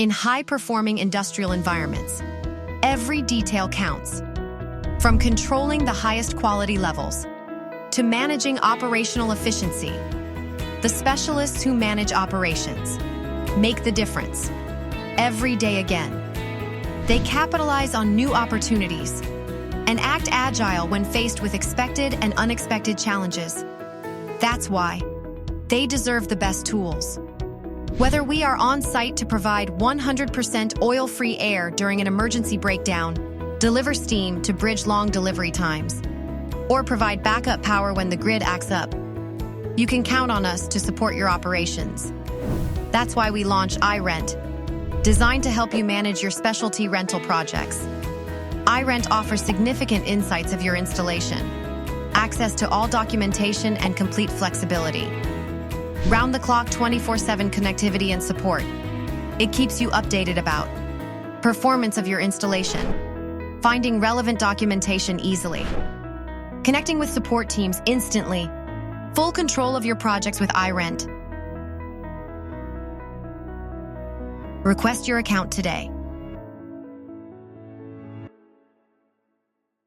in high-performing industrial environments. Every detail counts. From controlling the highest quality levels to managing operational efficiency, the specialists who manage operations make the difference every day again. They capitalize on new opportunities and act agile when faced with expected and unexpected challenges. That's why they deserve the best tools. Whether we are on site to provide 100% oil-free air during an emergency breakdown, deliver steam to bridge long delivery times, or provide backup power when the grid acts up, you can count on us to support your operations. That's why we launched iRent, designed to help you manage your specialty rental projects. iRent offers significant insights of your installation, access to all documentation, and complete flexibility. Round-the-clock 24/7 connectivity and support. It keeps you updated about performance of your installation, finding relevant documentation easily, connecting with support teams instantly, full control of your projects with iRent. Request your account today.